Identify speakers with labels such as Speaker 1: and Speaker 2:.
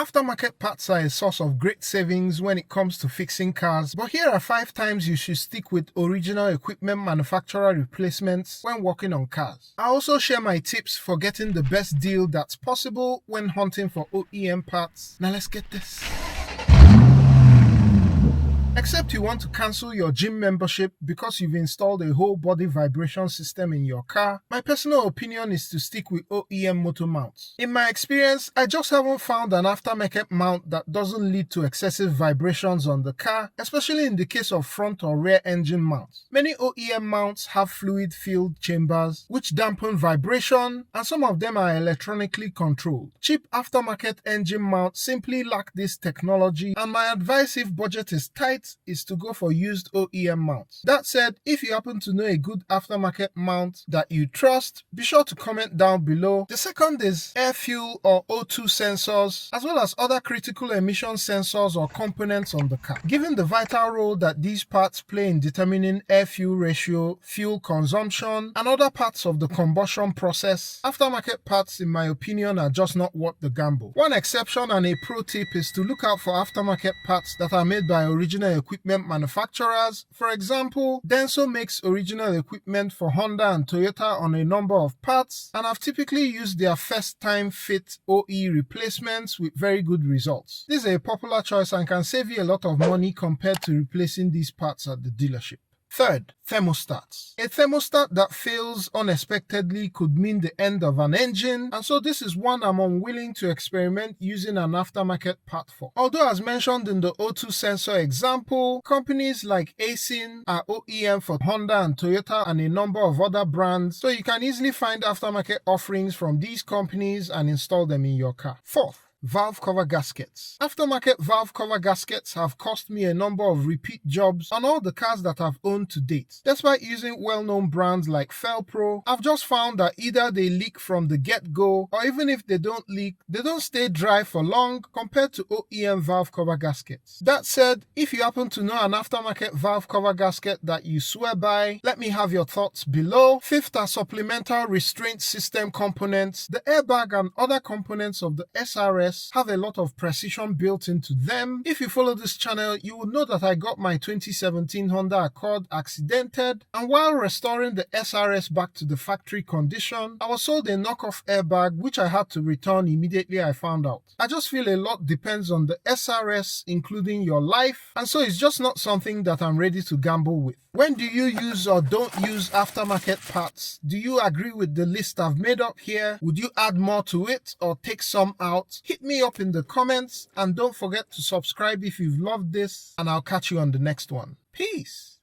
Speaker 1: Aftermarket parts are a source of great savings when it comes to fixing cars, but here are 5 times you should stick with original equipment manufacturer replacements when working on cars. I also share my tips for getting the best deal that's possible when hunting for OEM parts. Now let's get this. Except you want to cancel your gym membership because you've installed a whole body vibration system in your car, my personal opinion is to stick with OEM motor mounts. In my experience, I just haven't found an aftermarket mount that doesn't lead to excessive vibrations on the car, especially in the case of front or rear engine mounts. Many OEM mounts have fluid-filled chambers which dampen vibration, and some of them are electronically controlled. Cheap aftermarket engine mounts simply lack this technology, and my advice if budget is tight is to go for used OEM mounts. That said, if you happen to know a good aftermarket mount that you trust, be sure to comment down below. The second is air fuel or O2 sensors, as well as other critical emission sensors or components on the car. Given the vital role that these parts play in determining air fuel ratio, fuel consumption, and other parts of the combustion process, aftermarket parts, in my opinion, are just not worth the gamble. One exception and a pro tip is to look out for aftermarket parts that are made by original equipment manufacturers. For example, Denso makes original equipment for Honda and Toyota on a number of parts, and I've typically used their first time fit OE replacements with very good results. This is a popular choice and can save you a lot of money compared to replacing these parts at the dealership. Third, thermostats. A thermostat that fails unexpectedly could mean the end of an engine, and so this is one I'm unwilling to experiment using an aftermarket part for. Although as mentioned in the O2 sensor example, companies like Aisin are OEM for Honda and Toyota and a number of other brands, so you can easily find aftermarket offerings from these companies and install them in your car. Fourth, valve cover gaskets. Aftermarket valve cover gaskets have cost me a number of repeat jobs on all the cars that I've owned to date. Despite using well-known brands like Felpro, I've just found that either they leak from the get-go, or even if they don't leak, they don't stay dry for long compared to OEM valve cover gaskets. That said, if you happen to know an aftermarket valve cover gasket that you swear by, let me have your thoughts below. Fifth are supplemental restraint system components. The airbag and other components of the SRS have a lot of precision built into them. If you follow this channel, you will know that I got my 2017 Honda Accord accidented, and while restoring the SRS back to the factory condition, I was sold a knockoff airbag which I had to return immediately I found out. I just feel a lot depends on the SRS, including your life, and so it's just not something that I'm ready to gamble with. When do you use or don't use aftermarket parts? Do you agree with the list I've made up here? Would you add more to it or take some out? Hit me up in the comments, and don't forget to subscribe if you've loved this, and I'll catch you on the next one. Peace!